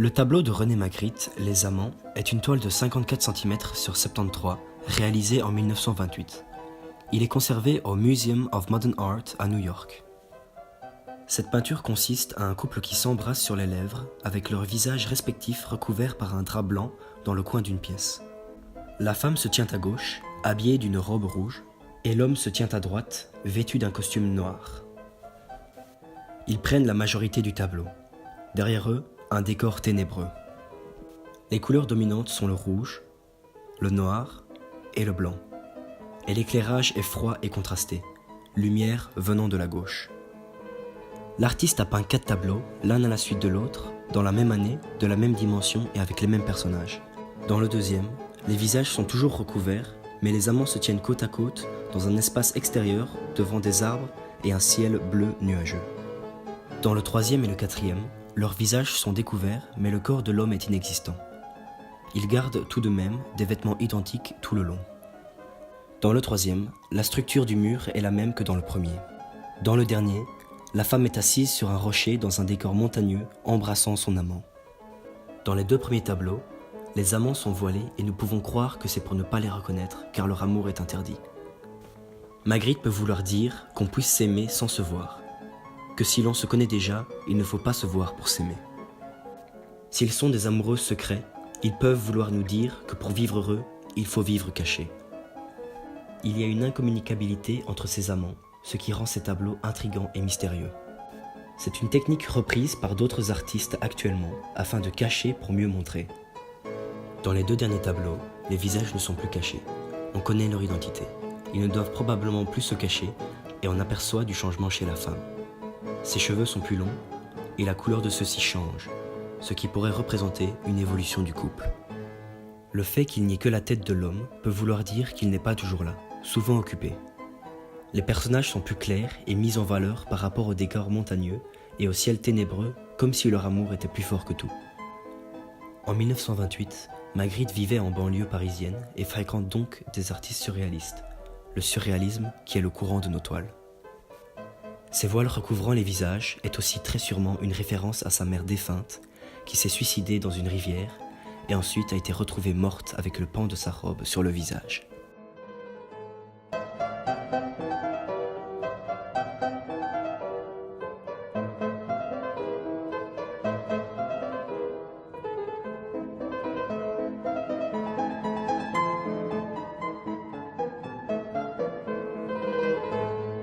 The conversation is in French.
Le tableau de René Magritte, Les Amants, est une toile de 54 cm sur 73, réalisée en 1928. Il est conservé au Museum of Modern Art à New York. Cette peinture consiste à un couple qui s'embrasse sur les lèvres, avec leurs visages respectifs recouverts par un drap blanc dans le coin d'une pièce. La femme se tient à gauche, habillée d'une robe rouge, et l'homme se tient à droite, vêtu d'un costume noir. Ils prennent la majorité du tableau. Derrière eux, un décor ténébreux. Les couleurs dominantes sont le rouge, le noir et le blanc. Et l'éclairage est froid et contrasté, lumière venant de la gauche. L'artiste a peint 4 tableaux, l'un à la suite de l'autre, dans la même année, de la même dimension et avec les mêmes personnages. Dans le deuxième, les visages sont toujours recouverts, mais les amants se tiennent côte à côte dans un espace extérieur devant des arbres et un ciel bleu nuageux. Dans le troisième et le quatrième, leurs visages sont découverts, mais le corps de l'homme est inexistant. Ils gardent tout de même des vêtements identiques tout le long. Dans le troisième, la structure du mur est la même que dans le premier. Dans le dernier, la femme est assise sur un rocher dans un décor montagneux, embrassant son amant. Dans les 2 premiers tableaux, les amants sont voilés et nous pouvons croire que c'est pour ne pas les reconnaître, car leur amour est interdit. Magritte peut vouloir dire qu'on puisse s'aimer sans se voir, que si l'on se connaît déjà, il ne faut pas se voir pour s'aimer. S'ils sont des amoureux secrets, ils peuvent vouloir nous dire que pour vivre heureux, il faut vivre caché. Il y a une incommunicabilité entre ces amants, ce qui rend ces tableaux intrigants et mystérieux. C'est une technique reprise par d'autres artistes actuellement, afin de cacher pour mieux montrer. Dans les 2 derniers tableaux, les visages ne sont plus cachés. On connaît leur identité. Ils ne doivent probablement plus se cacher, et on aperçoit du changement chez la femme. Ses cheveux sont plus longs, et la couleur de ceux-ci change, ce qui pourrait représenter une évolution du couple. Le fait qu'il n'y ait que la tête de l'homme peut vouloir dire qu'il n'est pas toujours là, souvent occupé. Les personnages sont plus clairs et mis en valeur par rapport au décor montagneux et au ciel ténébreux, comme si leur amour était plus fort que tout. En 1928, Magritte vivait en banlieue parisienne et fréquente donc des artistes surréalistes, le surréalisme qui est le courant de nos toiles. Ces voiles recouvrant les visages est aussi très sûrement une référence à sa mère défunte qui s'est suicidée dans une rivière et ensuite a été retrouvée morte avec le pan de sa robe sur le visage.